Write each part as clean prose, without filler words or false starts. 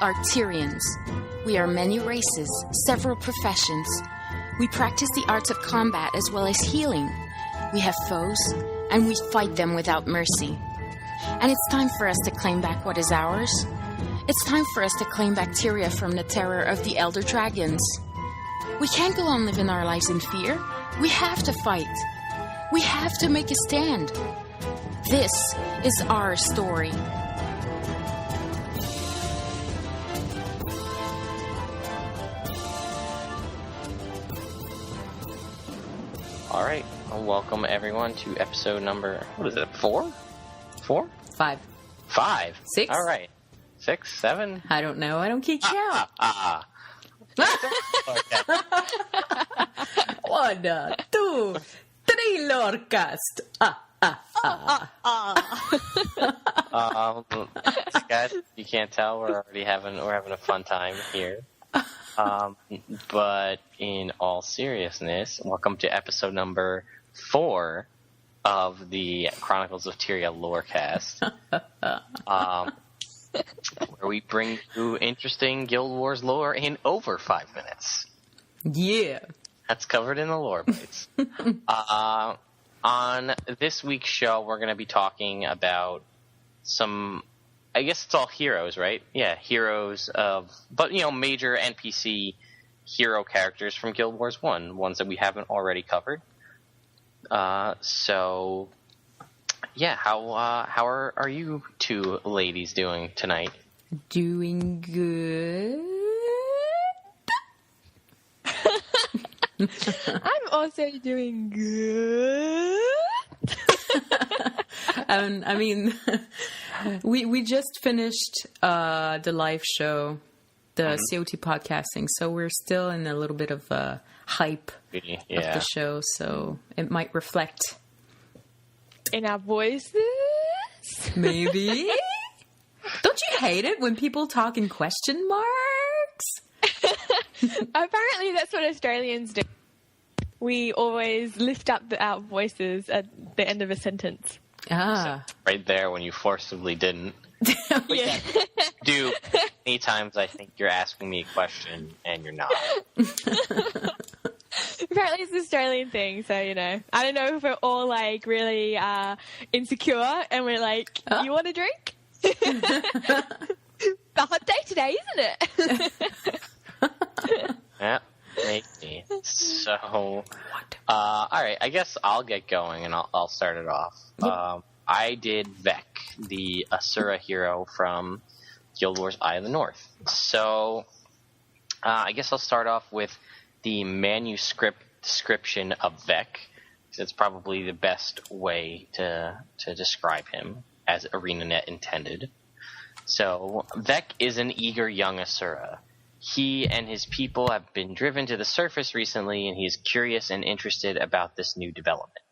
are Tyrians. We are many races, several professions. We practice the arts of combat as well as healing. We have foes, and we fight them without mercy. And it's time for us to claim back what is ours. It's time for us to claim bacteria from the terror of the elder dragons. We can't go on living our lives in fear. We have to fight. We have to make a stand. This is our story. All right, well, welcome everyone to episode number, what is it, 4? 4? 5. 5. 6? All right. 6, 7? I don't know. I don't keep count. 1, 2, 3, Lorecast. Guys, you can't tell, we're having a fun time here. But in all seriousness, welcome to episode number 4 of the Chronicles of Tyria Lorecast, where we bring you interesting Guild Wars lore in over 5 minutes. Yeah. That's covered in the lore bites. On this week's show, we're going to be talking about some, I guess it's all heroes, right? Yeah, heroes but major NPC hero characters from Guild Wars 1, ones that we haven't already covered. So, yeah, how are you two ladies doing tonight? Doing good. I'm also doing good. I mean, we just finished the live show, the COT podcasting, so we're still in a little bit of hype of the show, so it might reflect in our voices. Maybe. Don't you hate it when people talk in question marks? Apparently that's what Australians do. We always lift up our voices at the end of a sentence. Ah. So, right there when you forcibly didn't. Yeah. Do many times I think you're asking me a question and you're not. Apparently it's an Australian thing, so, I don't know if we're all, really insecure and we're like, You want a drink? The hot day today, isn't it? Yeah, maybe. So, all right, I guess I'll get going and I'll start it off. Yep. I did Vekk, the Asura hero from Guild Wars Eye of the North. So, I guess I'll start off with the manuscript description of Vekk, because it's probably the best way to describe him, as ArenaNet intended. So, Vekk is an eager young Asura. He and his people have been driven to the surface recently, and he is curious and interested about this new development.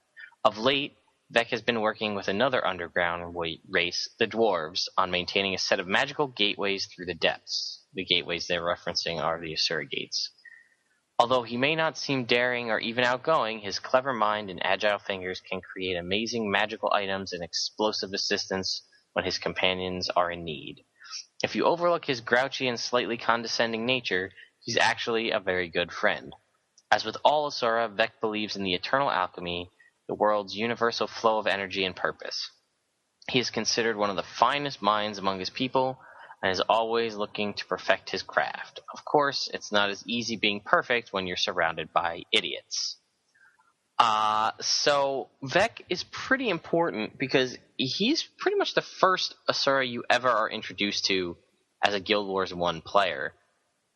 Of late, Vekk has been working with another underground race, the Dwarves, on maintaining a set of magical gateways through the depths. The gateways they're referencing are the Asura Gates. Although he may not seem daring or even outgoing, his clever mind and agile fingers can create amazing magical items and explosive assistance when his companions are in need. If you overlook his grouchy and slightly condescending nature, he's actually a very good friend. As with all Asura, Vekk believes in the eternal alchemy, the world's universal flow of energy and purpose. He is considered one of the finest minds among his people, and is always looking to perfect his craft. Of course, it's not as easy being perfect when you're surrounded by idiots. So Vekk is pretty important because he's pretty much the first Asura you ever are introduced to as a Guild Wars 1 player,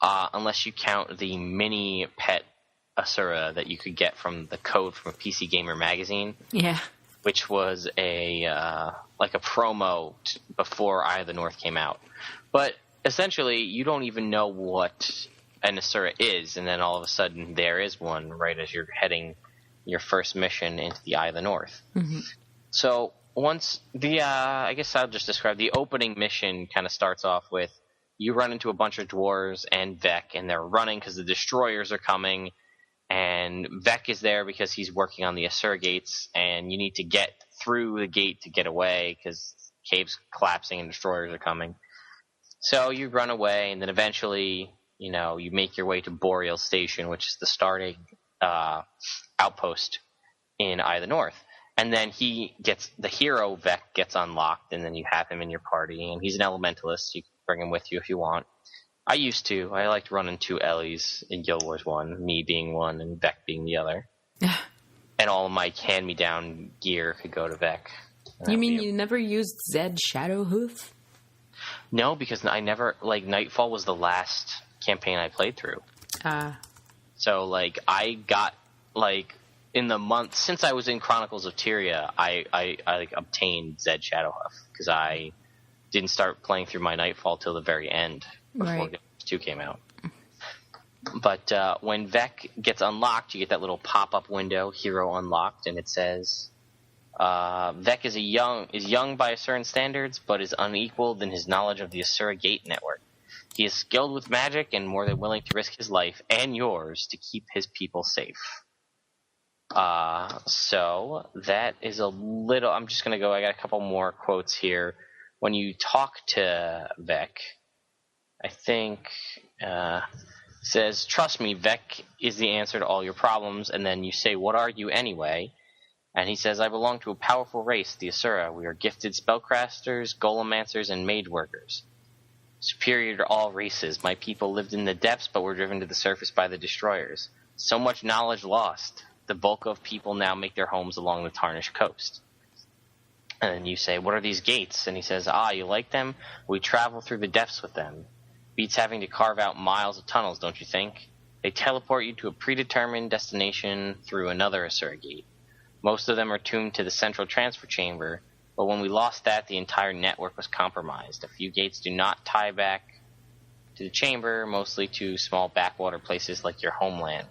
unless you count the mini pet Asura that you could get from the code from a PC Gamer magazine. Yeah. Which was a promo before Eye of the North came out. But essentially, you don't even know what an Asura is, and then all of a sudden there is one right as you're heading your first mission into the Eye of the North. Mm-hmm. So once I guess I'll just describe the opening mission kind of starts off with you run into a bunch of dwarves and Vekk, and they're running because the destroyers are coming, and Vekk is there because he's working on the Asura gates, and you need to get through the gate to get away because cave's collapsing and destroyers are coming. So you run away, and then eventually, you make your way to Boreal Station, which is the starting outpost in Eye of the North. And then the hero Vekk gets unlocked, and then you have him in your party, and he's an elementalist. You can bring him with you if you want. I used to. I liked running 2 Ellies in Guild Wars 1, me being one and Vekk being the other. And all of my hand-me-down gear could go to Vekk. You mean you never used Zed Shadowhoof? No, because I never... Nightfall was the last campaign I played through. So, I got, in the month... Since I was in Chronicles of Tyria, I obtained Zed Shadowhoof, because I didn't start playing through my Nightfall till the very end, before Guild Wars 2 came out. But when Vekk gets unlocked, you get that little pop-up window, Hero Unlocked, and it says... Vekk is young by Asuran standards, but is unequaled in his knowledge of the Asura Gate network. He is skilled with magic and more than willing to risk his life and yours to keep his people safe. So that is a little... I'm just going to go... I got a couple more quotes here. When you talk to Vekk, I think... says, "Trust me, Vekk is the answer to all your problems." And then you say, "What are you anyway?" And he says, "I belong to a powerful race, the Asura. We are gifted spellcasters, golemancers, and mage workers. Superior to all races, my people lived in the depths but were driven to the surface by the destroyers. So much knowledge lost. The bulk of people now make their homes along the Tarnished coast." And then you say, "What are these gates?" And he says, "You like them? We travel through the depths with them. Beats having to carve out miles of tunnels, don't you think? They teleport you to a predetermined destination through another Asura gate. Most of them are tuned to the central transfer chamber, but when we lost that, the entire network was compromised. A few gates do not tie back to the chamber, mostly to small backwater places like your homeland.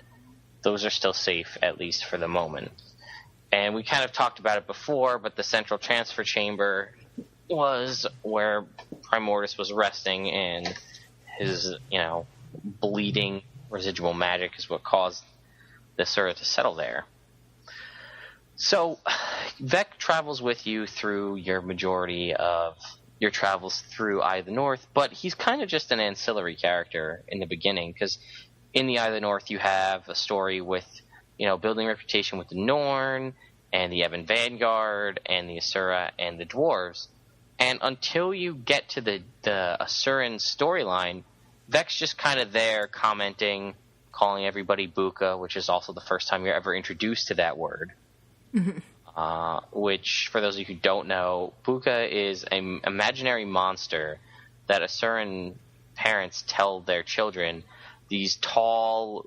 Those are still safe, at least for the moment." And we kind of talked about it before, but the central transfer chamber was where Primordus was resting, and his, bleeding residual magic is what caused the Asura to settle there. So, Vekk travels with you through your majority of your travels through Eye of the North, but he's kind of just an ancillary character in the beginning, because in the Eye of the North you have a story with, building reputation with the Norn, and the Ebon Vanguard, and the Asura, and the Dwarves. And until you get to the Asuran storyline, Vekk's just kind of there commenting, calling everybody Buka, which is also the first time you're ever introduced to that word. Which, for those of you who don't know, Buka is an imaginary monster that Asuran parents tell their children, these tall,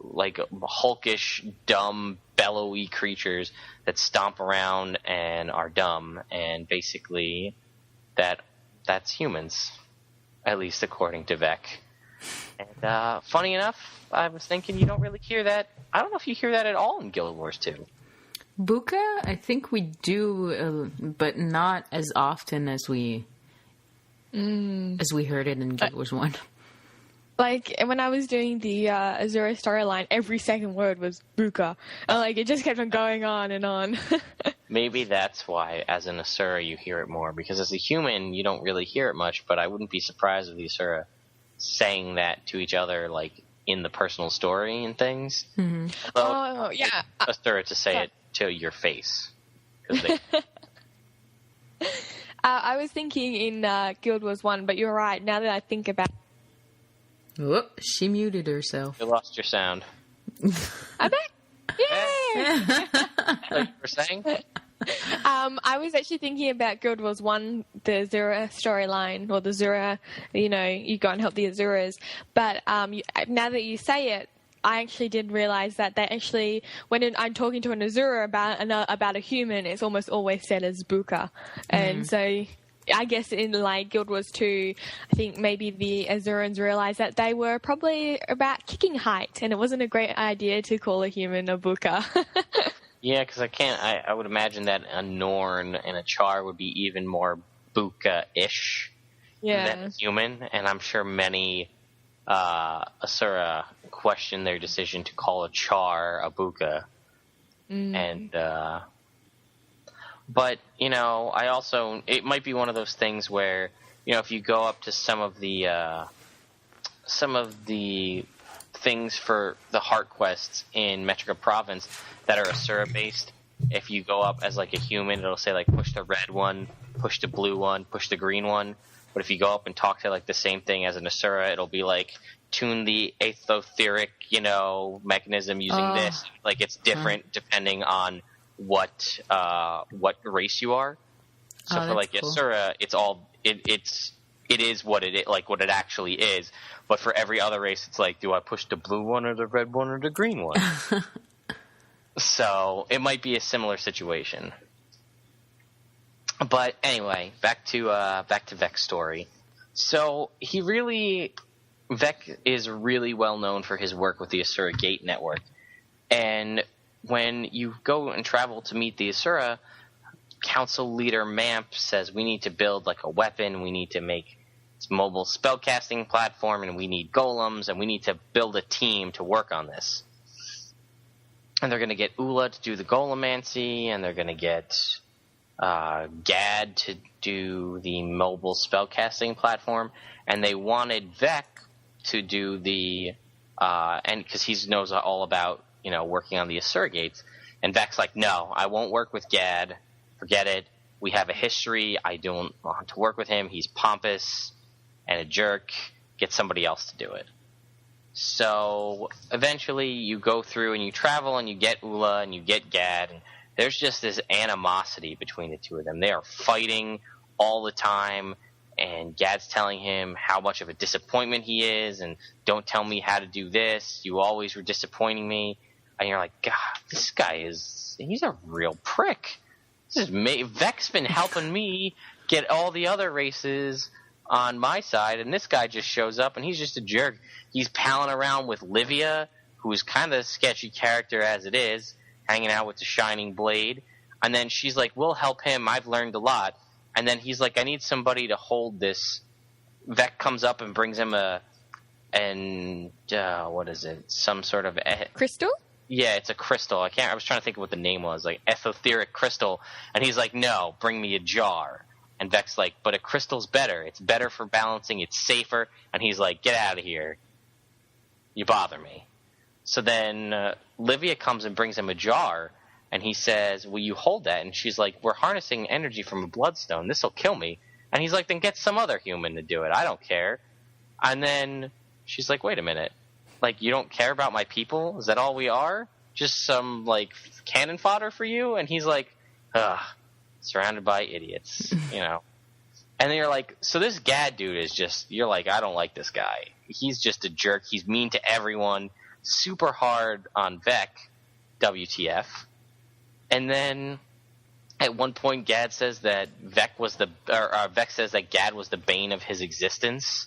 hulkish, dumb, bellowy creatures that stomp around and are dumb, and basically that's humans, at least according to Vekk. And funny enough, I was thinking you don't really hear that. I don't know if you hear that at all in Guild Wars 2. Buka, I think we do, but not as often as we heard it in Guild Wars 1. When I was doing the Azura storyline, every second word was Buka. And, it just kept on going on and on. Maybe that's why, as an Asura, you hear it more. Because as a human, you don't really hear it much, but I wouldn't be surprised if the Asura saying that to each other, in the personal story and things. Mm-hmm. Although, yeah. Asura to say it to your face. I was thinking in Guild Wars 1, but you're right. Now that I think about it. Whoop, she muted herself. You lost your sound. I'm back. Yay! Like you were saying? I was actually thinking about Guild Wars 1, the Azura storyline, or the Azura, you go and help the Azuras. But now that you say it, I actually did realize that they actually, when I'm talking to an Azura about a human, it's almost always said as Buka. And so I guess in Guild Wars 2, I think maybe the Azurans realized that they were probably about kicking height, and it wasn't a great idea to call a human a Buka. Yeah, because I would imagine that a Norn and a Char would be even more Buka-ish than a human, and I'm sure many Asura question their decision to call a Char a Buka. And but I also, it might be one of those things where if you go up to some of the things for the heart quests in Metrica Province that are Asura based, if you go up as like a human, it'll say like push the red one, push the blue one, push the green one. But if you go up and talk to like the same thing as an Asura, it'll be like tune the aetheric, mechanism using this. Like it's different depending on what race you are. So for like cool. Asura, it's all it is what it actually is. But for every other race, it's like, do I push the blue one or the red one or the green one? So it might be a similar situation. But anyway, back to Vekk's story. So Vekk is really well known for his work with the Asura Gate Network. And when you go and travel to meet the Asura, Council Leader Mamp says we need to build like a weapon, we need to make this mobile spellcasting platform, and we need golems, and we need to build a team to work on this. And they're going to get Ula to do the golemancy, and they're going to get Gad to do the mobile spellcasting platform, and they wanted Vekk to do the and because he knows all about working on the Asura gates, and Vekk's like, no, I won't work with Gad, forget it, we have a history, I don't want to work with him, he's pompous and a jerk, get somebody else to do it. So eventually you go through and you travel and you get Ula and you get Gad, and there's just this animosity between the two of them. They are fighting all the time, and Gad's telling him how much of a disappointment he is, and don't tell me how to do this, you always were disappointing me. And you're like, God, this guy he's a real prick. Vekk's been helping me get all the other races on my side, and this guy just shows up and he's just a jerk. He's palling around with Livia, who's kind of a sketchy character as it is, hanging out with the Shining Blade. And then she's like, we'll help him, I've learned a lot. And then he's like, I need somebody to hold this. Vekk comes up and brings him what is it? Some sort of crystal? Yeah, it's a crystal. I was trying to think of what the name was, like etheric crystal. And he's like, no, bring me a jar. And Vekk's like, but a crystal's better. It's better for balancing. It's safer. And he's like, get out of here. You bother me. So then Livia comes and brings him a jar. And he says, will you hold that? And she's like, we're harnessing energy from a bloodstone. This will kill me. And he's like, then get some other human to do it. I don't care. And then she's like, wait a minute. Like, you don't care about my people? Is that all we are? Just some, like, cannon fodder for you? And he's like, surrounded by idiots, And then you're like, so this Gad dude is just, you're like, I don't like this guy. He's just a jerk. He's mean to everyone. Super hard on Vekk. WTF. And then at one point Gad says that Vekk says that Gad was the bane of his existence.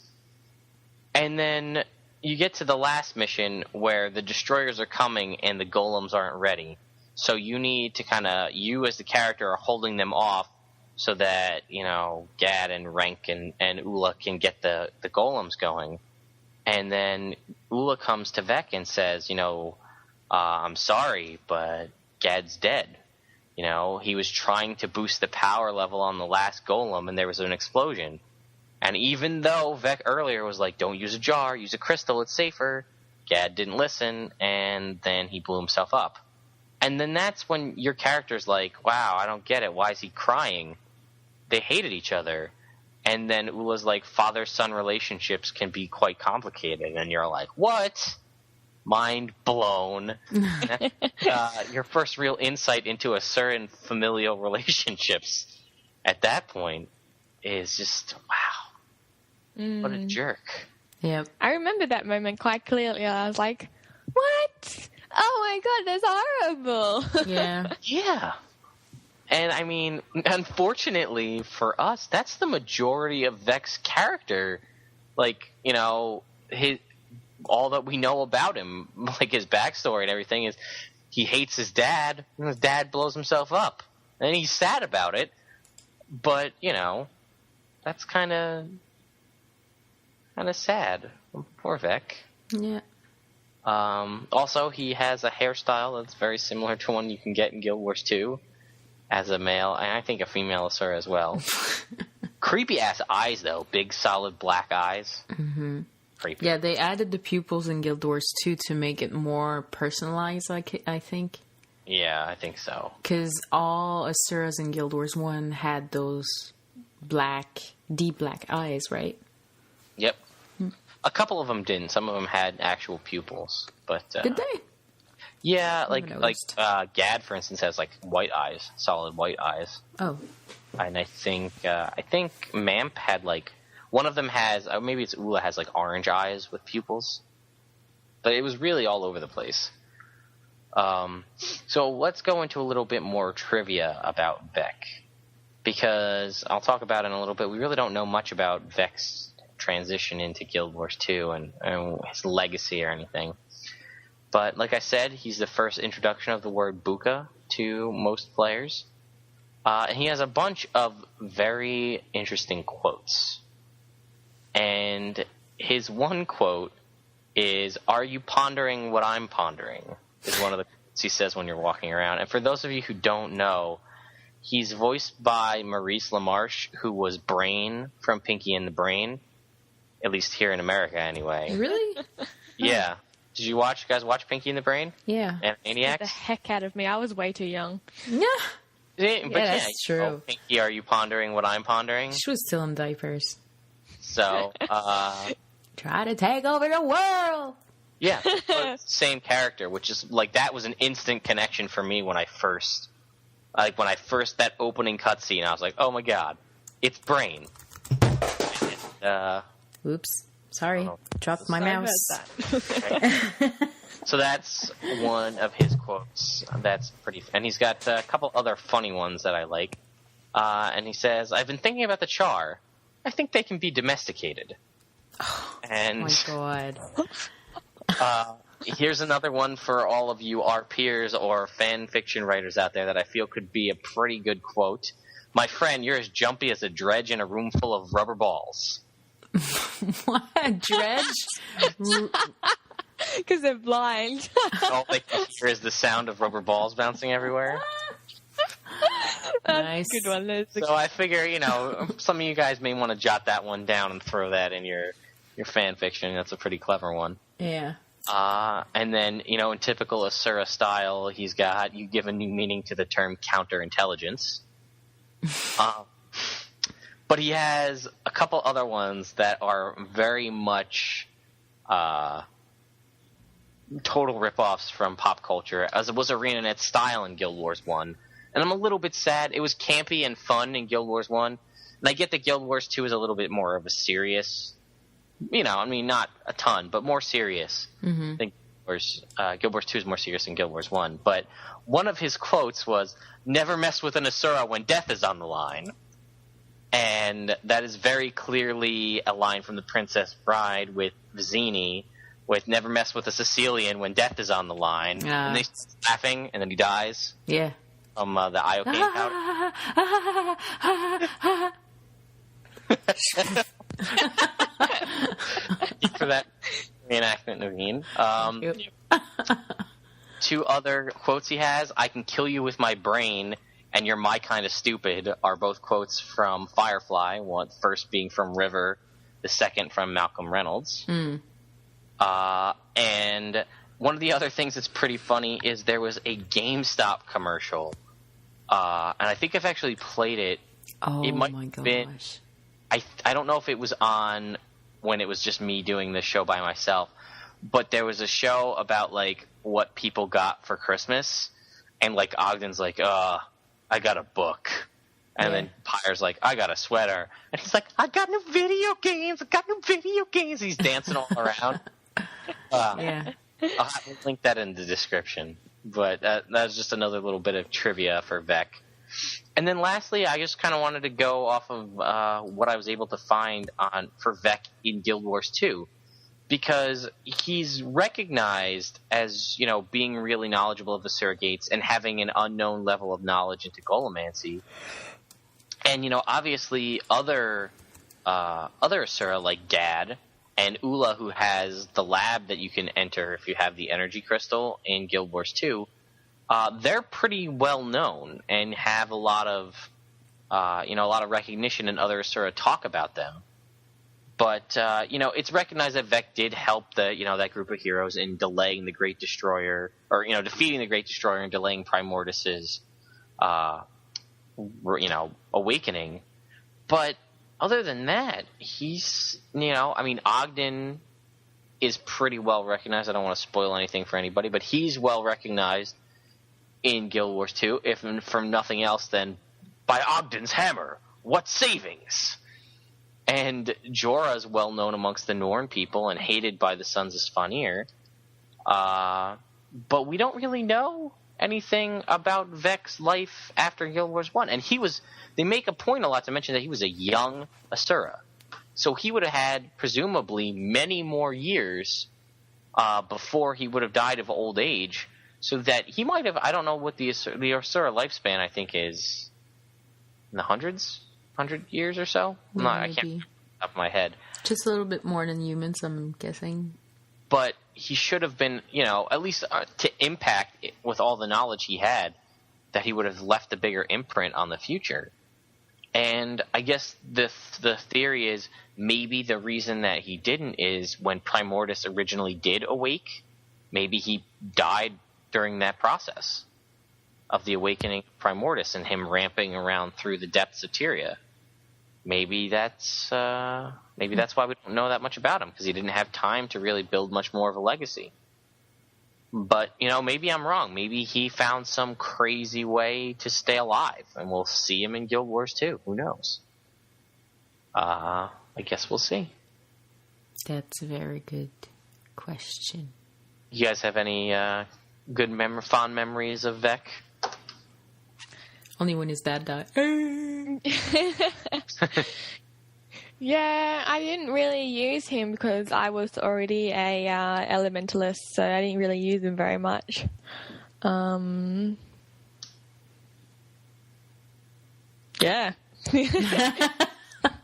And then you get to the last mission where the destroyers are coming and the golems aren't ready. So you need to you as the character are holding them off so that, Gad and Rank and Ula can get the golems going. And then Ula comes to Vekk and says, I'm sorry, but Gad's dead. He was trying to boost the power level on the last golem and there was an explosion. And even though Vekk earlier was like, don't use a jar, use a crystal, it's safer, Gad didn't listen, and then he blew himself up. And then that's when your character's like, wow, I don't get it. Why is he crying? They hated each other. And then Ula's like, father-son relationships can be quite complicated. And you're like, what? Mind blown. Your first real insight into a certain familial relationships at that point is just, wow, what a jerk. Yep. I remember that moment quite clearly. I was like, what? Oh my God, that's horrible. Yeah. Yeah. And I mean, unfortunately for us, that's the majority of Vekk's character. Like, all that we know about him, like his backstory and everything, is he hates his dad, and his dad blows himself up. And he's sad about it, but, that's kind of sad. Poor Vekk. Yeah. Also, he has a hairstyle that's very similar to one you can get in Guild Wars 2 as a male, and I think a female Asura as well. Creepy ass eyes though, big solid black eyes. Mm-hmm. Creepy. Yeah, they added the pupils in Guild Wars 2 to make it more personalized. I think. Yeah, I think so. Because all Asuras in Guild Wars 1 had those deep black eyes, right? Yep. A couple of them didn't. Some of them had actual pupils, but did they? Yeah, like Gad, for instance, has like white eyes, solid white eyes. Oh. And I think Mamp had like one of them has, maybe it's Ula has like orange eyes with pupils, but it was really all over the place. So let's go into a little bit more trivia about Vekk, because I'll talk about it in a little bit. We really don't know much about Vekk's transition into Guild Wars 2 and his legacy or anything. But like I said, he's the first introduction of the word buka to most players. And he has a bunch of very interesting quotes. And his one quote is, "Are you pondering what I'm pondering?" is one of the quotes he says when you're walking around. And for those of you who don't know, he's voiced by Maurice LaMarche, who was Brain from Pinky and the Brain, at least here in America anyway. Really? Yeah. Did you guys watch Pinky and the Brain? Yeah. And Maniacs? The heck out of me. I was way too young. Yeah. But that's true. Oh, Pinky, are you pondering what I'm pondering? She was still in diapers. So, try to take over the world. Yeah, same character, which is like that was an instant connection for me when I first that opening cutscene. I was like, oh my god, it's Brain. And, oops, sorry, dropped my mouse. So that's one of his quotes. That's pretty, and he's got a couple other funny ones that I like. And he says, "I've been thinking about the Char. I think they can be domesticated." And oh my god. Here's another one for all of you, our peers or fan fiction writers out there, that I feel could be a pretty good quote. "My friend, you're as jumpy as a dredge in a room full of rubber balls." What? Dredge? Because they're blind. All they can hear is the sound of rubber balls bouncing everywhere. Nice. Good one. So I figure, some of you guys may want to jot that one down and throw that in your fan fiction. That's a pretty clever one. Yeah. And then, in typical Asura style, he's got, you give a new meaning to the term counterintelligence. But he has a couple other ones that are very much total ripoffs from pop culture, as it was ArenaNet's style in Guild Wars 1. And I'm a little bit sad. It was campy and fun in Guild Wars 1. And I get that Guild Wars 2 is a little bit more of a serious, not a ton, but more serious. Mm-hmm. I think Guild Wars 2 is more serious than Guild Wars 1. But one of his quotes was, "Never mess with an Asura when death is on the line." And that is very clearly a line from The Princess Bride with Vizzini, with "Never mess with a Sicilian when death is on the line." And they start laughing, and then he dies. Yeah. From the iocane powder. For that reenactment, Naveen. Two other quotes he has: "I can kill you with my brain," and "You're my kind of stupid," are both quotes from Firefly, one first being from River, the second from Malcolm Reynolds. Mm. And one of the other things that's pretty funny is there was a GameStop commercial, and I think I've actually played it. Oh, it might my have been, gosh. I don't know if it was on when it was just me doing this show by myself, but there was a show about, like, what people got for Christmas, and, like, Ogden's like, I got a book. And then Pyre's like, I got a sweater. And he's like, I got new video games. He's dancing all around. Yeah. I'll have to link that in the description. But that's just another little bit of trivia for Vekk. And then lastly, I just kind of wanted to go off of what I was able to find for Vekk in Guild Wars 2. Because he's recognized as, being really knowledgeable of the surrogates and having an unknown level of knowledge into Golomancy. And, obviously other Asura like Gad and Ula, who has the lab that you can enter if you have the energy crystal in Guild Wars 2, they're pretty well known and have a lot of a lot of recognition, and other Asura talk about them. But, it's recognized that Vekk did help that group of heroes in delaying the Great Destroyer, or, defeating the Great Destroyer and delaying Primortus's, awakening. But other than that, he's, Ogden is pretty well recognized. I don't want to spoil anything for anybody, but he's well recognized in Guild Wars 2, if from nothing else than by Ogden's hammer, what savings? And Jorah's well known amongst the Norn people and hated by the Sons of Svanir. But we don't really know anything about Vekk's life after Guild Wars 1. And they make a point a lot to mention that he was a young Asura. So he would have had, presumably, many more years before he would have died of old age. So that he might have, I don't know what the Asura lifespan, I think, is in the hundreds? 100 years or so? I can't remember off the top of my head. Just a little bit more than humans, I'm guessing. But he should have been, at least to impact it with all the knowledge he had, that he would have left a bigger imprint on the future. And I guess the theory is maybe the reason that he didn't is when Primortus originally did awake, maybe he died during that process of the awakening of Primortus and him ramping around through the depths of Tyria. Maybe that's why we don't know that much about him, because he didn't have time to really build much more of a legacy. But, maybe I'm wrong. Maybe he found some crazy way to stay alive, and we'll see him in Guild Wars 2. Who knows? I guess we'll see. That's a very good question. You guys have any fond memories of Vekk? Only when his dad died. Yeah, I didn't really use him because I was already a elementalist, so I didn't really use him very much. Yeah.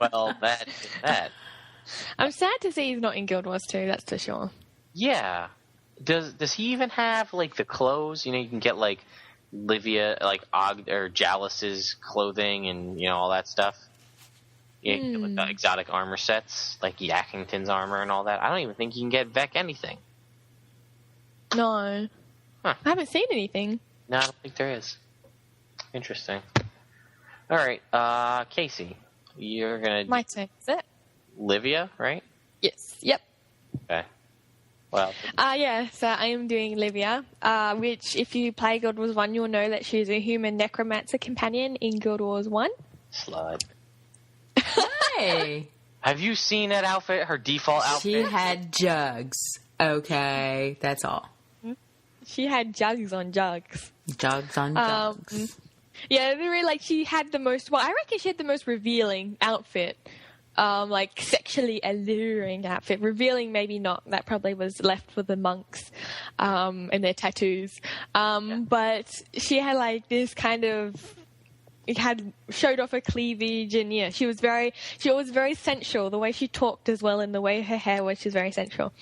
Well, that is that. I'm sad to see he's not in Guild Wars 2, that's for sure. Yeah. Does he even have, the clothes? You can get, Livia, or Jalus's clothing and, all that stuff. With the exotic armor sets, like Yakington's armor and all that. I don't even think you can get Vekk anything. No. Huh. I haven't seen anything. No, I don't think there is. Interesting. All right, Kaysee, you're going to... My turn, is it? Livia, right? Yes. Yep. Okay. Well... so I am doing Livia, which, if you play Guild Wars 1, you'll know that she's a human necromancer companion in Guild Wars 1. Slut. Hey! Have you seen that outfit? Her default outfit? She had jugs. Okay, that's all. She had jugs on jugs. Jugs on jugs. Yeah, they were she had the most... Well, I reckon she had the most revealing outfit. Sexually alluring outfit. Revealing, maybe not. That probably was left for the monks and their tattoos. But she had, this kind of... It showed off her cleavage, and she was very sensual. The way she talked as well, and the way her hair was, she's very sensual.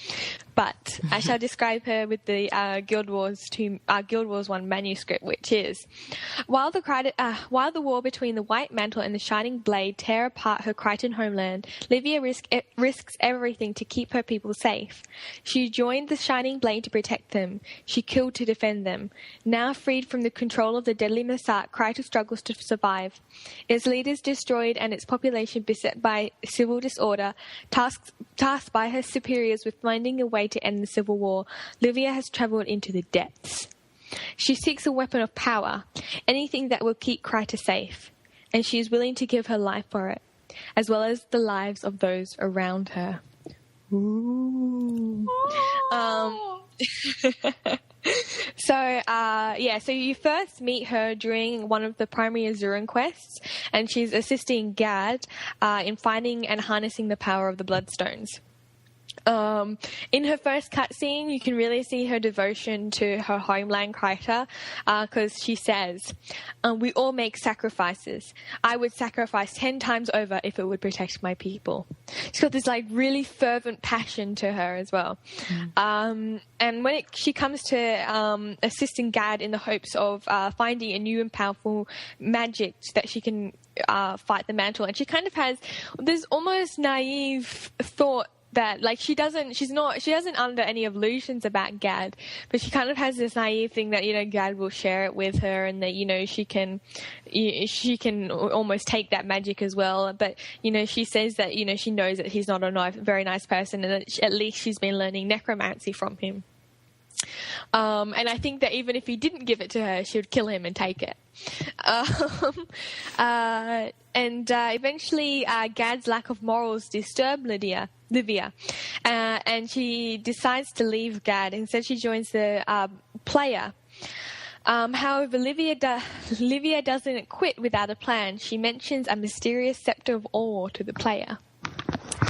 But I shall describe her with the Guild Wars 1 manuscript, which is: while the war between the White Mantle and the Shining Blade tear apart her Crichton homeland, Livia risks everything to keep her people safe. She joined the Shining Blade to protect them. She killed to defend them. Now freed from the control of the deadly Massat, Crichton struggles to survive. Its leaders destroyed and its population beset by civil disorder, tasked by her superiors with finding a way to end the civil war, Livia has travelled into the depths. She seeks a weapon of power, anything that will keep Kryta safe, and she is willing to give her life for it, as well as the lives of those around her. Ooh. So you first meet her during one of the primary Azuran quests, and she's assisting Gad in finding and harnessing the power of the Bloodstones. In her first cutscene, you can really see her devotion to her homeland, Kryta, because she says, "We all make sacrifices. I would sacrifice 10 times over if it would protect my people." She's got this really fervent passion to her as well. And when she comes to assisting Gad in the hopes of finding a new and powerful magic that she can fight the mantle. And she kind of has this almost naive thought that, like, she doesn't under any illusions about Gad, but she kind of has this naive thing that, you know, Gad will share it with her, and that, you know, she can almost take that magic as well. But, you know, she says that, you know, she knows that he's not a very nice person, and that at least she's been learning necromancy from him. And I think that even if he didn't give it to her, she would kill him and take it. Eventually, Gad's lack of morals disturbed Livia, and she decides to leave Gad. Instead, she joins the player. However, Livia doesn't quit without a plan. She mentions a mysterious scepter of awe to the player.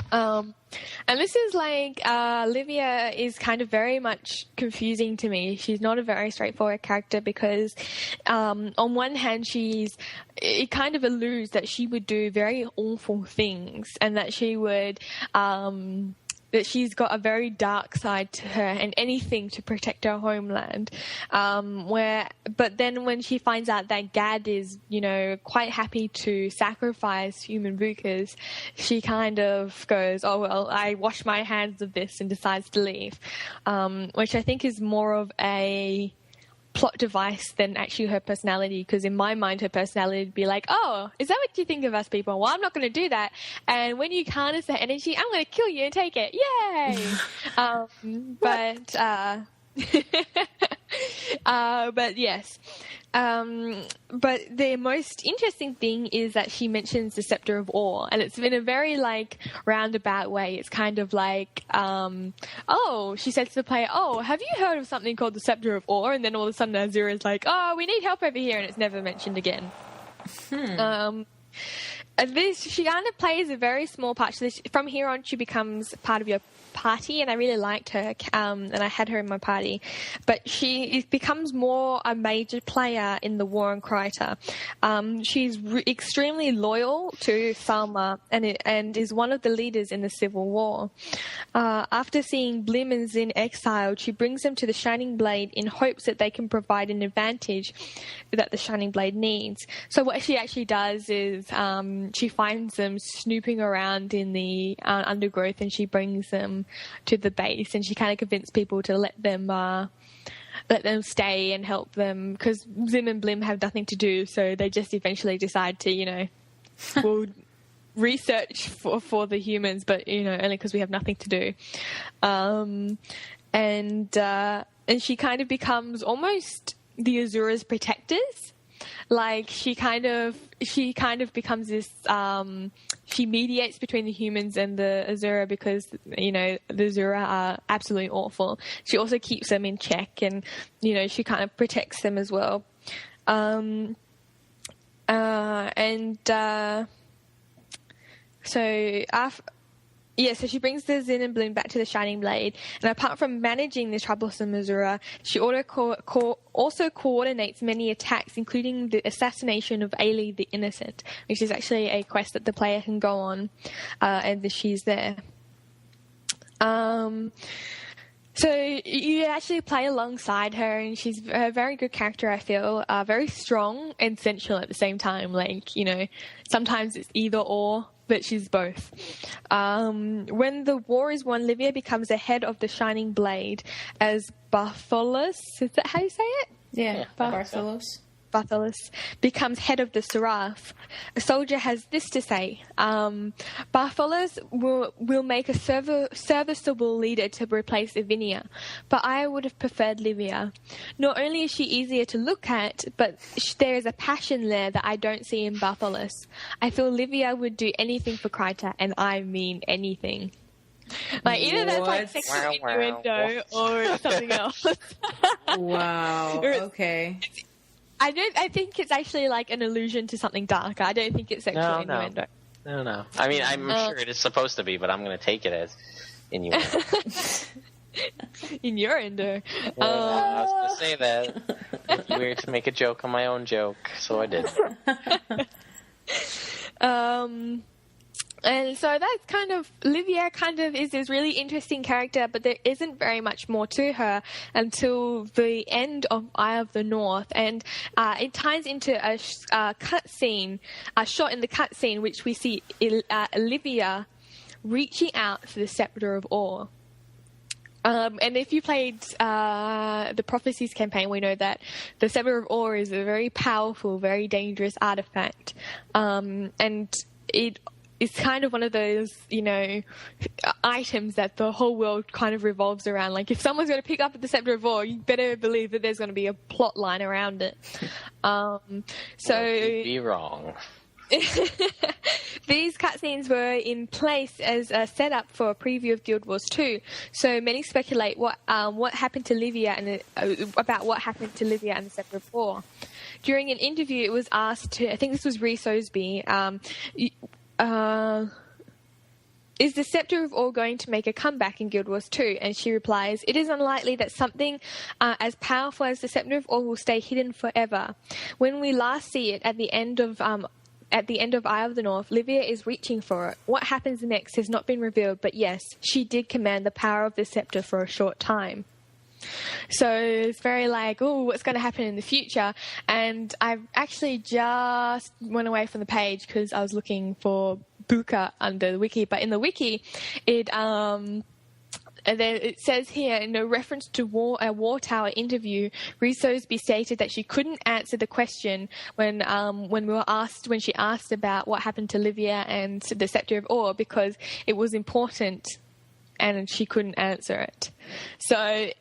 And this is like, Livia is kind of very much confusing to me. She's not a very straightforward character because, on one hand, it kind of alludes that she would do very awful things, and that she would, that she's got a very dark side to her, and anything to protect her homeland. But then when she finds out that Gad is, you know, quite happy to sacrifice human Vukas, she kind of goes, oh, well, I wash my hands of this, and decides to leave. Which I think is more of a plot device than actually her personality, because in my mind her personality would be like, oh, is that what you think of us people? Well, I'm not going to do that, and when you harness that energy, I'm going to kill you and take it. Yay! But yes. But the most interesting thing is that she mentions the Scepter of Awe, and it's in a very, like, roundabout way. It's kind of like, she said to the player, oh, have you heard of something called the Scepter of Awe? And then all of a sudden Azura is like, oh, we need help over here, and it's never mentioned again. She kind of plays a very small part. From here on, she becomes part of your party, and I really liked her, and I had her in my party. But she becomes more a major player in the war on Kryta. She's extremely loyal to Salma, and is one of the leaders in the civil war. After seeing Blim and Zin exiled, she brings them to the Shining Blade in hopes that they can provide an advantage that the Shining Blade needs. So what she actually does is she finds them snooping around in the undergrowth, and she brings them to the base, and she kind of convinced people to let them stay and help them, because Zim and Blim have nothing to do, so they just eventually decide to, you know, we'll research for the humans, but, you know, only because we have nothing to do. And she kind of becomes almost the Azura's protectors. Like, she kind of becomes this, she mediates between the humans and the Azura, because, you know, the Azura are absolutely awful. She also keeps them in check, and, you know, she kind of protects them as well. So she brings the Zin and Blim back to the Shining Blade, and apart from managing the troublesome Azura, she also coordinates many attacks, including the assassination of Ailey the Innocent, which is actually a quest that the player can go on, and she's there. So you actually play alongside her, and she's a very good character, I feel. Very strong and sensual at the same time. Like, you know, sometimes it's either or, but she's both. When the war is won, Livia becomes the head of the Shining Blade as Bartholus. Is that how you say it? Yeah, Bartholus. Bartholus becomes head of the Seraph. A soldier has this to say: Bartholus will make a serviceable leader to replace Ivinia, but I would have preferred Livia. Not only is she easier to look at, but there is a passion there that I don't see in Bartholus. I feel Livia would do anything for Kryta, and I mean anything. Like, either that's like sexual innuendo or something else. Wow. Okay. I think it's actually like an allusion to something darker. I don't think it's sexual innuendo. No. I mean, I'm sure it is supposed to be, but I'm going to take it as innuendo. Innuendo. I was going to say that. It's weird to make a joke on my own joke, so I did. And so that's kind of, Livia kind of is this really interesting character, but there isn't very much more to her until the end of Eye of the North. And it ties into a cutscene, a shot in the cutscene, which we see Livia reaching out for the Scepter of Ore. And if you played the Prophecies campaign, we know that the Scepter of Ore is a very powerful, very dangerous artifact. And it is kind of one of those, items that the whole world kind of revolves around. Like, if someone's going to pick up the Scepter of Ore, you better believe that there's going to be a plot line around it. So you'd be wrong. These cutscenes were in place as a setup for a preview of Guild Wars 2. So many speculate what happened to Livia and about what happened to Livia and the Scepter of Ore. During an interview, it was asked to, I think this was Rhys Osby, is the Scepter of Ore going to make a comeback in Guild Wars 2? And she replies, it is unlikely that something as powerful as the Scepter of Ore will stay hidden forever. When we last see it at the end of Eye of the North, Livia is reaching for it. What happens next has not been revealed, but yes, she did command the power of the scepter for a short time. So it's very like, oh, what's going to happen in the future? And I actually just went away from the page because I was looking for Buka under the wiki. But in the wiki, it says here, in a reference to a War Tower interview, Rhys Osby stated that she couldn't answer the question when she asked about what happened to Livia and the Scepter of Ore, because it was important and she couldn't answer it. So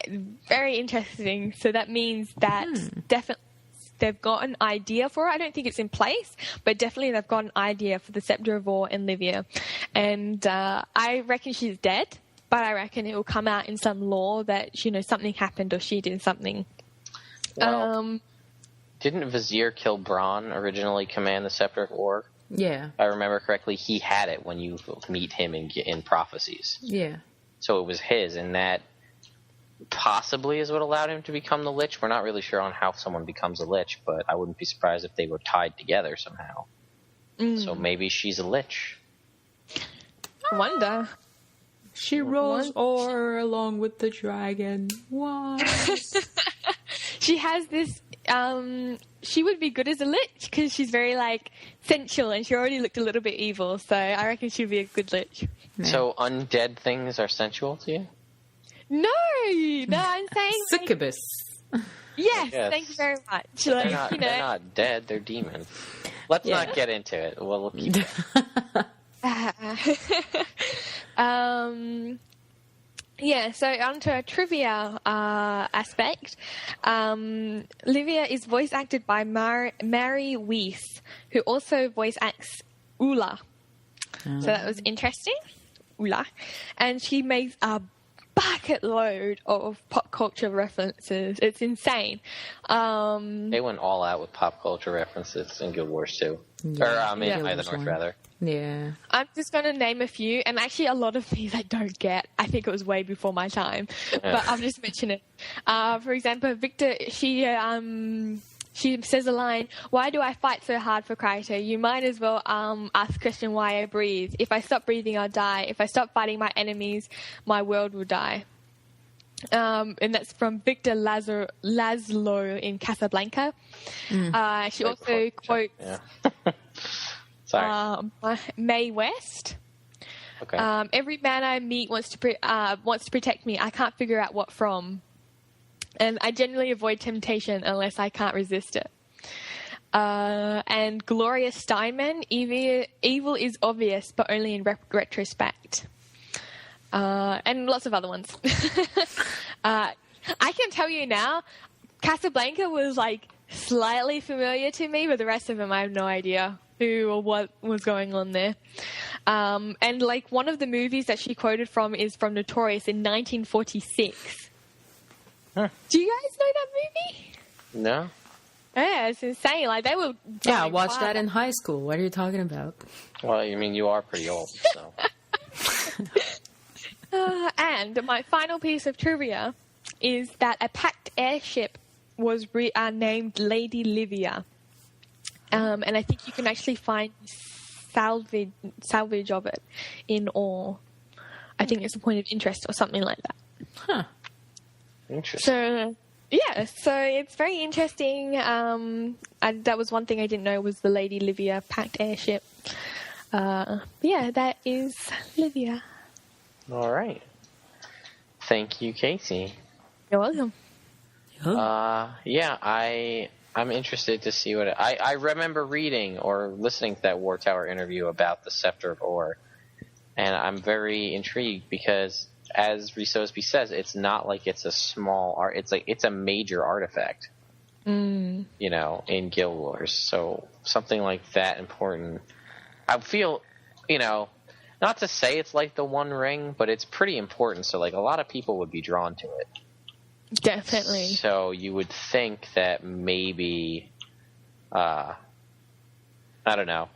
very interesting. So that means that definitely they've got an idea for it. I don't think it's in place, but definitely they've got an idea for the Scepter of Ore and Livia. And I reckon she's dead, but I reckon it will come out in some lore that, something happened or she did something. Well, didn't Vizier kill Braun originally command the Scepter of Ore? Yeah. If I remember correctly, he had it when you meet him in Prophecies. Yeah. So it was his, and that possibly is what allowed him to become the Lich. We're not really sure on how someone becomes a Lich, but I wouldn't be surprised if they were tied together somehow. So maybe she's a Lich. I wonder. She rolls ore along with the dragon. Why? She has this. She would be good as a Lich because she's very sensual, and she already looked a little bit evil. So I reckon she'd be a good Lich. Yeah. So undead things are sensual to you? No, I'm saying succubus. Yes, thank you very much. They're not dead; they're demons. Let's not get into it. We'll keep it. So onto a trivia aspect. Livia is voice acted by Mary Weiss, who also voice acts Ula. So that was interesting. Ula. And she makes a bucket load of pop culture references. It's insane. They went all out with pop culture references in Guild Wars 2. Or Eye of the North, rather. Yeah. I'm just going to name a few, and actually a lot of these I don't get. I think it was way before my time, but I'll just mention it. For example, Victor, she says a line, "Why do I fight so hard for Kryta? You might as well ask the question why I breathe. If I stop breathing, I'll die. If I stop fighting my enemies, my world will die." And that's from Victor Laszlo in Casablanca. She also quotes Mae West. Okay. Every man I meet wants to protect me. I can't figure out what from. And I generally avoid temptation unless I can't resist it. And Gloria Steinman, evil is obvious, but only in retrospect. And lots of other ones. I can tell you now, Casablanca was slightly familiar to me, but the rest of them I have no idea who or what was going on there. And one of the movies that she quoted from is from Notorious in 1946. Huh. Do you guys know that movie? No. Yeah, it's insane. They were. Yeah, I watched that in high school. What are you talking about? Well, you are pretty old, so. And my final piece of trivia is that a packed airship was named Lady Livia. And I think you can actually find salvage of it in ore. I think it's a point of interest or something like that. Huh. Interesting. So so it's very interesting. That was one thing I didn't know was the Lady Livia packed airship. That is Livia. All right. Thank you, Kaysee. You're welcome. I'm interested to see what I remember reading or listening to that War Tower interview about the Scepter of Ore, and I'm very intrigued because, as Risosby says, it's not like it's a small art. It's like it's a major artifact. In Guild Wars. So something like that important. I feel, not to say it's like the One Ring, but it's pretty important. So like a lot of people would be drawn to it. Definitely. So you would think that maybe, I don't know,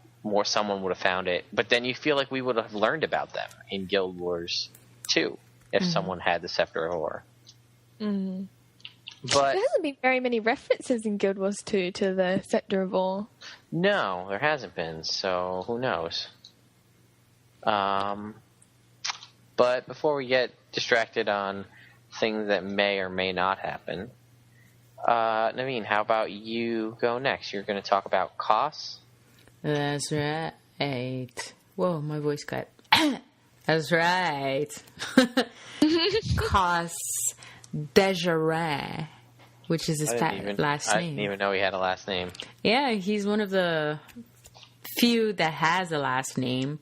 someone would have found it. But then you feel like we would have learned about them in Guild Wars 2 if someone had the Scepter of Ore. Mm. But there hasn't been very many references in Guild Wars 2 to the Scepter of Ore. No, there hasn't been, so who knows? But before we get distracted on things that may or may not happen, Naveen, how about you go next? You're going to talk about Koss? That's right. Whoa, my voice cut. That's right. Koss Desjardins, which is his last name. I didn't even know he had a last name. Yeah, he's one of the few that has a last name.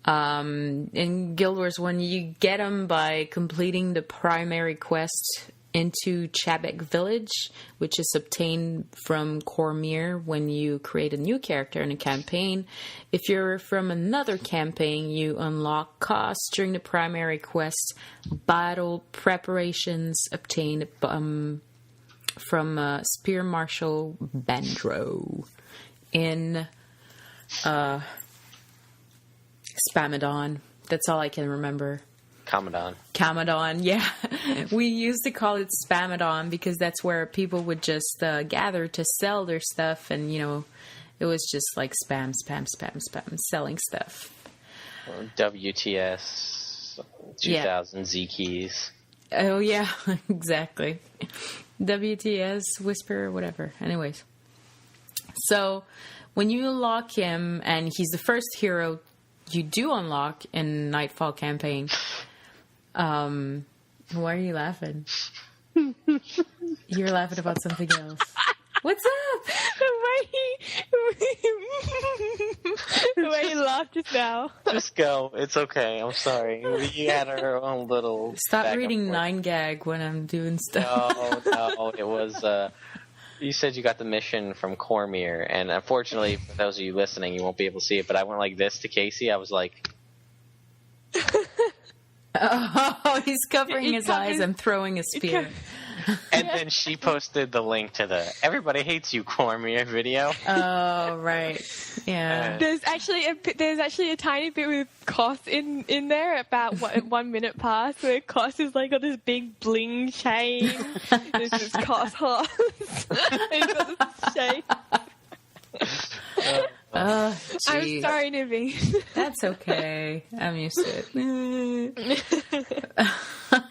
In Guild Wars 1, you get him by completing the primary quest into Chabek Village, which is obtained from Cormyr when you create a new character in a campaign. If you're from another campaign, you unlock Koss during the primary quest battle preparations obtained from Spear Marshal Bandro in Spamadon. That's all I can remember. Kamadon, yeah. We used to call it Spamadon because that's where people would just gather to sell their stuff, and it was just like spam, selling stuff. WTS 2000 Z keys. Oh yeah, exactly. WTS, Whisper, whatever. Anyways, so when you unlock him, and he's the first hero you do unlock in Nightfall campaign. Why are you laughing? You're laughing about something else. What's up? The way you laughed just now. Just go. It's okay. I'm sorry. We had our own little... Stop reading 9gag when I'm doing stuff. No. It was... You said you got the mission from Cormyr, and unfortunately, for those of you listening, you won't be able to see it, but I went like this to Kaysee. I was like... Oh, he's covering his eyes and throwing a spear. And then she posted the link to the "Everybody Hates You" Cormyr video. Oh, right. Yeah. There's actually a tiny bit with Koss in there about 1 minute past where Koss is like got this big bling chain. There's this Koss horse. He's got this chain. I'm sorry, Naveen. That's okay. I'm used to it.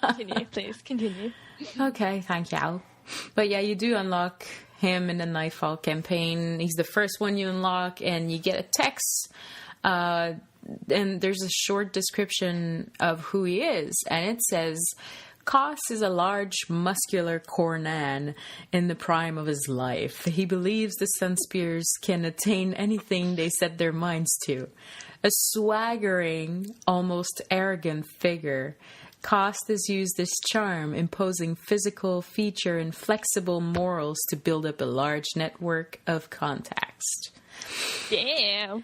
Continue, please. Continue. Okay, thank you. But yeah, you do unlock him in the Nightfall campaign. He's the first one you unlock, and you get a text. And there's a short description of who he is, and it says... Koss is a large, muscular Cornan in the prime of his life. He believes the Sunspears can attain anything they set their minds to. A swaggering, almost arrogant figure, Koss has used his charm, imposing physical feature and flexible morals to build up a large network of contacts. Damn.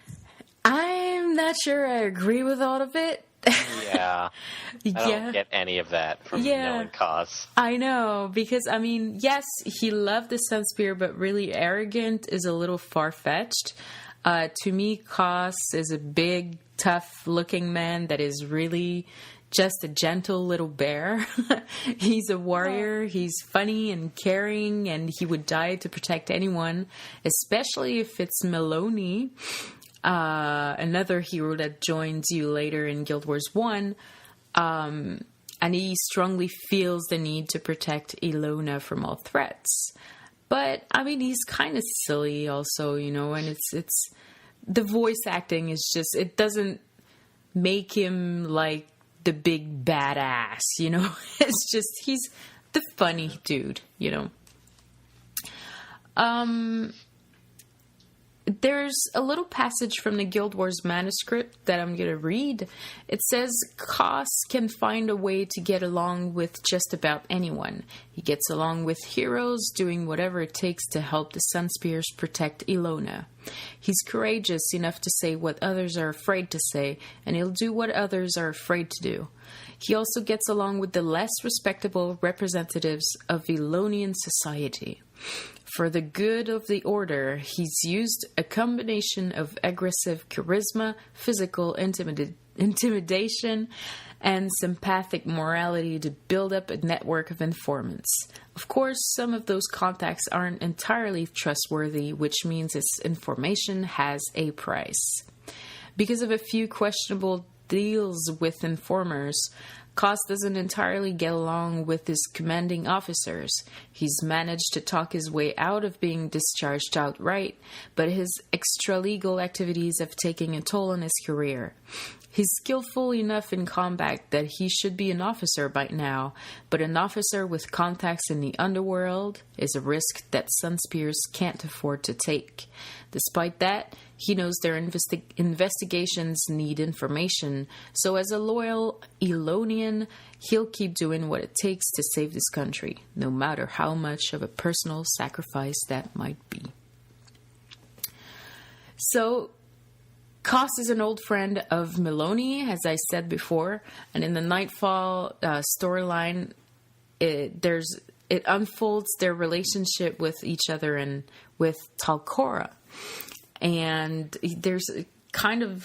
I'm not sure I agree with all of it. Yeah. I don't get any of that from knowing Koss. I know, because, I mean, yes, he loved the Sunspear, but really arrogant is a little far-fetched. To me, Koss is a big, tough-looking man that is really just a gentle little bear. He's a warrior, he's funny and caring, and he would die to protect anyone, especially if it's Meloni. another hero that joins you later in Guild Wars 1. And he strongly feels the need to protect Ilona from all threats. But, I mean, he's kind of silly also, you know, and it's the voice acting is just, it doesn't make him like the big badass, you know. It's just, he's the funny dude, you know. There's a little passage from the Guild Wars manuscript that I'm going to read. It says, Koss can find a way to get along with just about anyone. He gets along with heroes, doing whatever it takes to help the Sunspears protect Ilona. He's courageous enough to say what others are afraid to say, and he'll do what others are afraid to do. He also gets along with the less respectable representatives of Ilonian society. For the good of the order, he's used a combination of aggressive charisma, physical intimidation, and sympathetic morality to build up a network of informants. Of course, some of those contacts aren't entirely trustworthy, which means his information has a price. Because of a few questionable deals with informers, Koss doesn't entirely get along with his commanding officers. He's managed to talk his way out of being discharged outright, but his extra-legal activities have taken a toll on his career. He's skillful enough in combat that he should be an officer by now, but an officer with contacts in the underworld is a risk that Sunspears can't afford to take. Despite that, he knows their investigations need information, so as a loyal Ilonian, he'll keep doing what it takes to save this country, no matter how much of a personal sacrifice that might be. So, Koss is an old friend of Meloni, as I said before, and in the Nightfall storyline, it unfolds their relationship with each other and with Talcora. And there's a kind of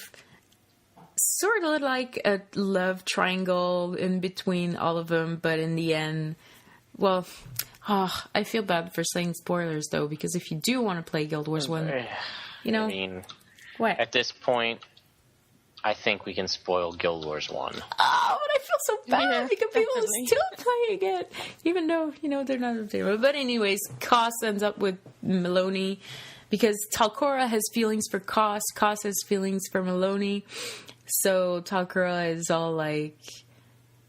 sort of like a love triangle in between all of them, but in the end, well, I feel bad for saying spoilers though, because if you do want to play Guild Wars 1, you know, I mean, what? At this point, I think we can spoil Guild Wars 1. Oh, but I feel so bad because people are definitely. still playing it, even though, you know, they're not in favor. But anyways, Koss ends up with Meloni because Talcora has feelings for Koss. Koss has feelings for Meloni. So Talcora is all like,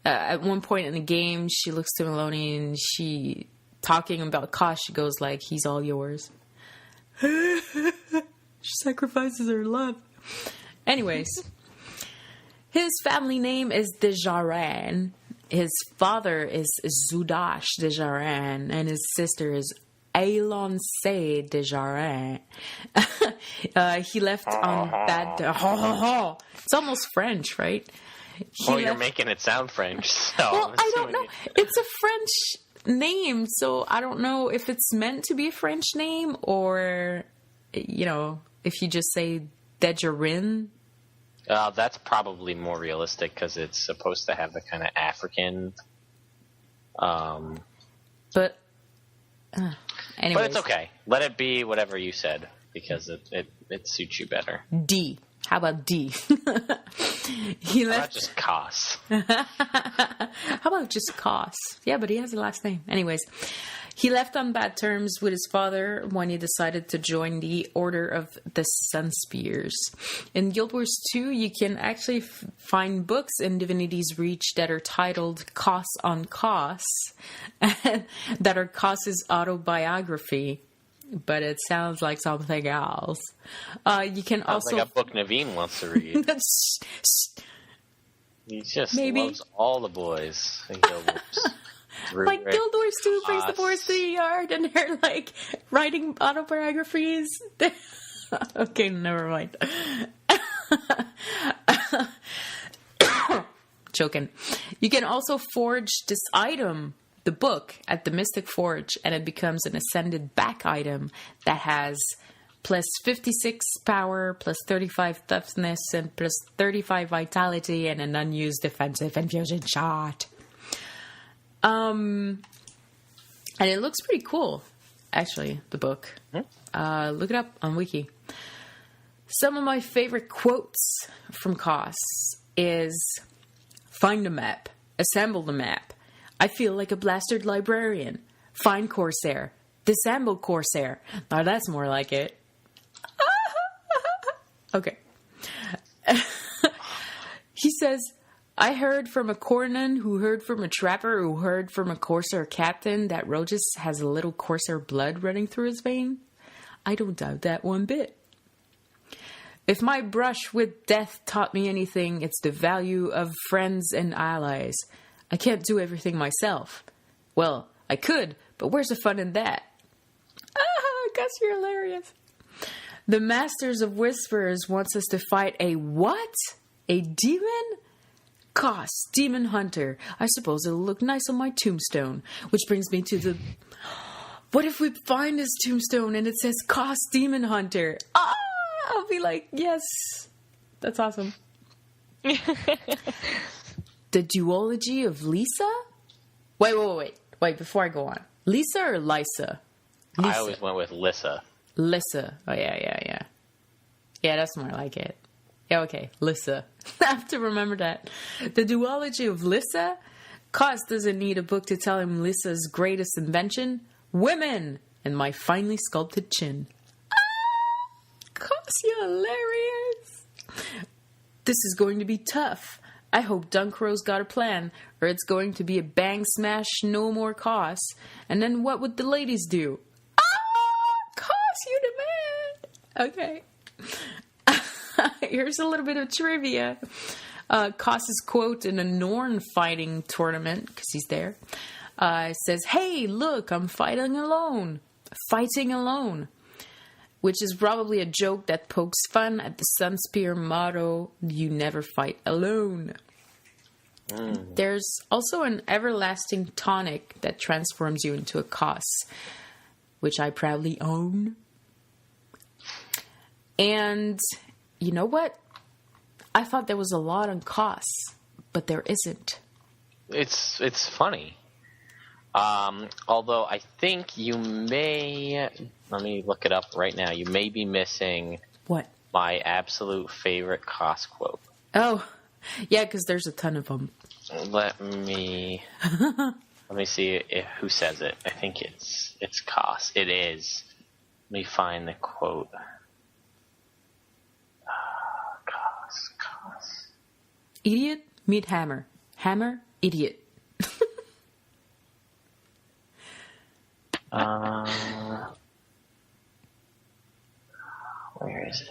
at one point in the game, she looks to Meloni and she, talking about Koss, she goes like, he's all yours. She sacrifices her love. Anyways, his family name is Desjardins. His father is Zudash Desjardins, and his sister is Alonce Desjardins. He left on bad... It's almost French, right? You're making it sound French. So well, I don't know. It's a French name, so I don't know if it's meant to be a French name or, you know, if you just say Desjardins. That's probably more realistic because it's supposed to have the kind of African. But anyways. But it's okay. Let it be whatever you said because it suits you better. D. How about D? He left. How about just Koss? How about just Koss? Yeah, but he has a last name. Anyways, he left on bad terms with his father when he decided to join the Order of the Sunspears. In Guild Wars 2, you can actually find books in Divinity's Reach that are titled Koss on Koss, that are Koss's autobiography. But it sounds like something else. You can also like a book Naveen wants to read. He just loves all the boys in Guild Wars. Like Guild Wars 2 brings the boys to the yard and they're like writing autobiographies. Okay, never mind. Joking. You can also forge this item, the book, at the Mystic Forge, and it becomes an ascended back item that has plus 56 power, plus 35 toughness, and plus 35 vitality, and an unused defensive infusion shot. And it looks pretty cool, actually, the book. Look it up on Wiki. Some of my favorite quotes from Koss is, find a map, assemble the map. I feel like a blasted librarian. Find Corsair, disassemble Corsair. Now that's more like it. Okay. He says, I heard from a Cornan who heard from a trapper who heard from a Corsair captain that Rojas has a little Corsair blood running through his vein. I don't doubt that one bit. If my brush with death taught me anything, it's the value of friends and allies. I can't do everything myself. Well, I could, but where's the fun in that? Gus, you're hilarious. The Masters of Whisperers wants us to fight a what? A demon? Koss, Demon Hunter. I suppose it'll look nice on my tombstone. Which brings me to the... What if we find this tombstone and it says Koss, Demon Hunter? I'll be like, yes. That's awesome. The duology of Lisa? Wait, before I go on. Lisa or Lysa? Lisa. I always went with Lissa. Lissa. Oh, yeah. Yeah, that's more like it. Yeah, okay. Lissa. I have to remember that. The duology of Lissa? Koss doesn't need a book to tell him Lissa's greatest invention. Women! And my finely sculpted chin. Koss, you're hilarious. This is going to be tough. I hope Dunkrow's got a plan, or it's going to be a bang smash, no more Koss. And then what would the ladies do? Koss, you the man. Okay. Here's a little bit of trivia. Koss's quote in a Norn fighting tournament, because he's there, says, hey, look, I'm fighting alone. Which is probably a joke that pokes fun at the Sunspear motto, you never fight alone. There's also an everlasting tonic that transforms you into a Koss, which I proudly own. And you know what? I thought there was a lot on Koss, but there isn't. It's funny. Although I think you may... Let me look it up right now. You may be missing... What? My absolute favorite Koss quote. Oh, yeah, because there's a ton of them. Let me see who says it. I think it's Koss. It is. Let me find the quote. Koss. Idiot, meet hammer. Hammer, idiot. Where is it?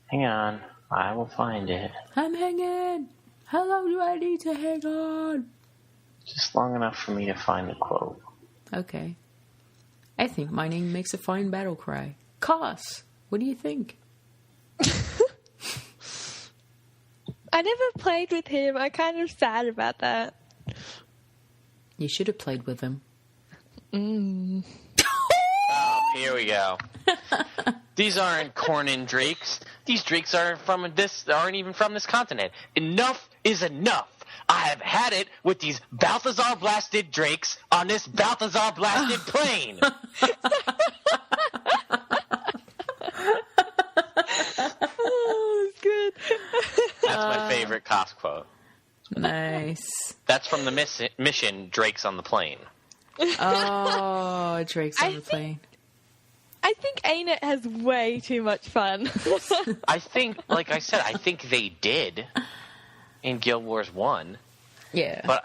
Hang on. I will find it. I'm hanging. How long do I need to hang on? Just long enough for me to find the quote. Okay. I think my name makes a fine battle cry. Koss, what do you think? I never played with him. I'm kind of sad about that. You should have played with him. Oh, here we go. These aren't Cornin drakes. These drakes aren't even from this continent. Enough is enough. I have had it with these Balthazar blasted drakes on this Balthazar blasted plane. Oh, that's good. That's my favorite Koss quote. Nice. That's from the mission Drakes on the Plane. Oh, Drake's on the plane. I think Ain't has way too much fun. I think, like I said, I think they did in Guild Wars 1. Yeah. But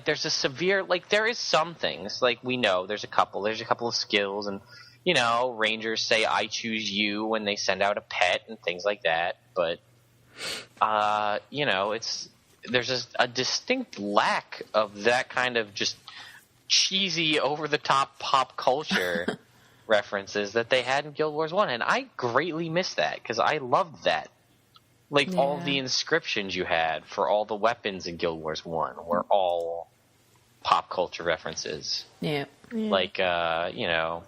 there's a severe, there is some things, we know there's a couple of skills, and, Rangers say, I choose you when they send out a pet and things like that, but, there's a distinct lack of that kind of just cheesy, over-the-top pop culture references that they had in Guild Wars 1, and I greatly miss that, because I loved that. All the inscriptions you had for all the weapons in Guild Wars 1 were all pop culture references. Yeah. Hail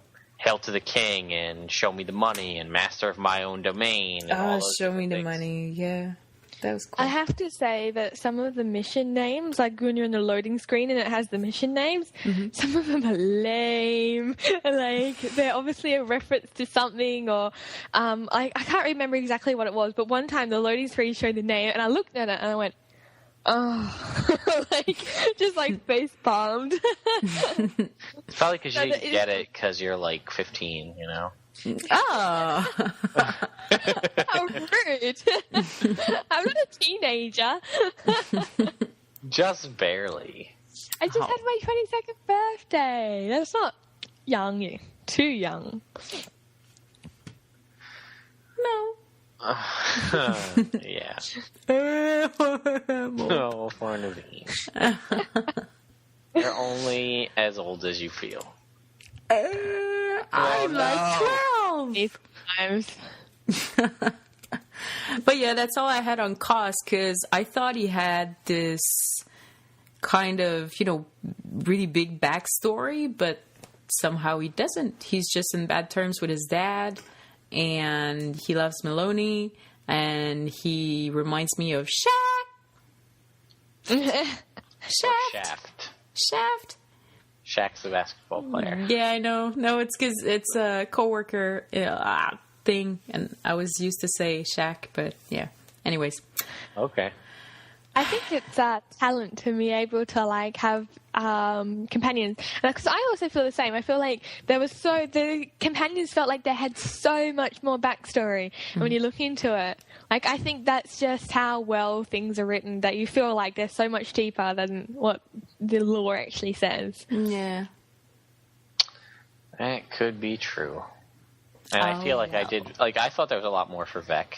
to the King and Show Me the Money and Master of My Own Domain. And all those Show Me the things. Money, yeah. That was cool. I have to say that some of the mission names, like when you're in the loading screen and it has the mission names, some of them are lame. Like, they're obviously a reference to something, or I can't remember exactly what it was, but one time the loading screen showed the name and I looked at it and I went, oh, like, just like face palmed. It's probably because you didn't get it because you're like 15, you know? Oh. How rude. I'm not a teenager. Just barely. I just had my 22nd birthday. That's not young. Too young. No. Yeah. Oh, for Naveen. You're only as old as you feel. I'm like 12. These times. But yeah, that's all I had on Koss, because I thought he had this kind of, really big backstory, but somehow he doesn't. He's just in bad terms with his dad, and he loves Maloney, and he reminds me of Shaq. Shaft. Shaq's the basketball player. Yeah, I know. No, it's because it's a coworker thing, and I was used to say Shaq, but yeah. Anyways. Okay. I think it's talent to be able to like have companions, because I also feel the same. I feel like the companions felt like they had so much more backstory when you look into it. Like, I think that's just how well things are written, that you feel like they're so much deeper than what the lore actually says. Yeah. That could be true. And I feel like I thought there was a lot more for Vekk.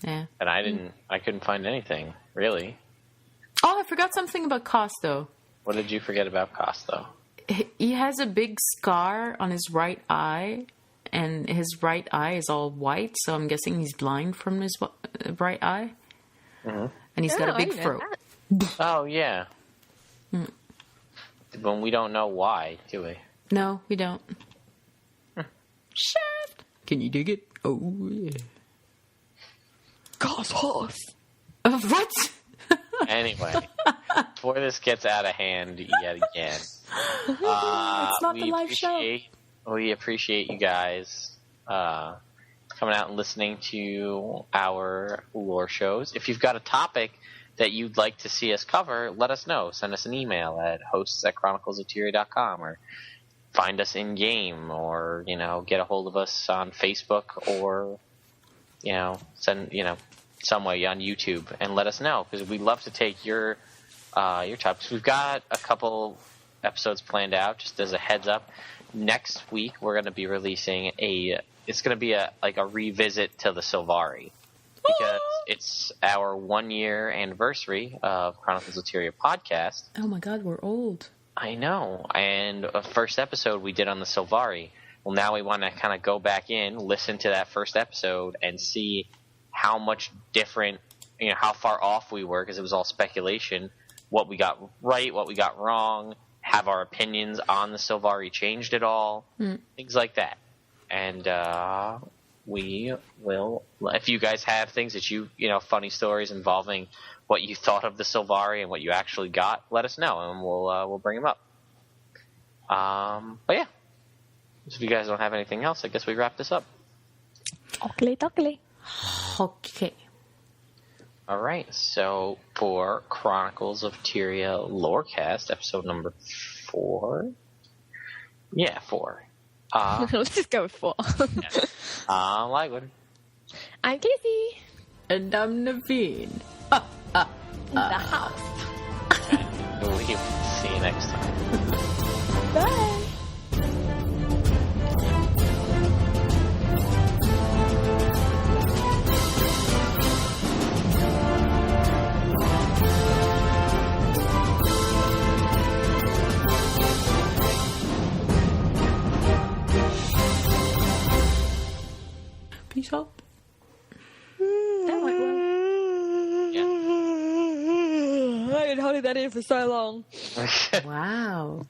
Yeah. And I couldn't find anything, really. Oh, I forgot something about Koss, though. What did you forget about Koss, though? He has a big scar on his right eye, and his right eye is all white, so I'm guessing he's blind from his right eye. Mm-hmm. And he's got a big throat. Oh, yeah. But we don't know why, do we? No, we don't. Shaft! Can you dig it? Oh, yeah. Gosh, horse. What? Anyway, before this gets out of hand yet again, it's not the live show. We appreciate you guys coming out and listening to our lore shows. If you've got a topic that you'd like to see us cover, let us know. Send us an email at hosts@chroniclesoteria.com, or find us in game, or get a hold of us on Facebook, or send some way on YouTube and let us know, because we'd love to take your topics. We've got a couple episodes planned out. Just as a heads up, next week we're going to be releasing it's going to be a revisit to the Sylvari, because it's our 1-year anniversary of Chronicles of Tyria podcast. Oh my God, we're old. I know. And the first episode we did on the Sylvari. Well, now we want to kind of go back in, listen to that first episode, and see how much different, how far off we were, because it was all speculation, what we got right, what we got wrong, have our opinions on the Sylvari changed at all, things like that. And we will, if you guys have things that funny stories involving what you thought of the Sylvari and what you actually got, let us know, and we'll bring them up. But yeah. So if you guys don't have anything else, I guess we wrap this up. Okay. All right. So for Chronicles of Tyria Lorecast, episode number 4. Yeah, 4. Let's just go with 4. Yeah. I'm Lagwyn. I'm Kaysee. And I'm Naveen. In the house. And we'll see you next time. Bye. Peace out. That went well. Yeah. I've been holding that in for so long. Wow.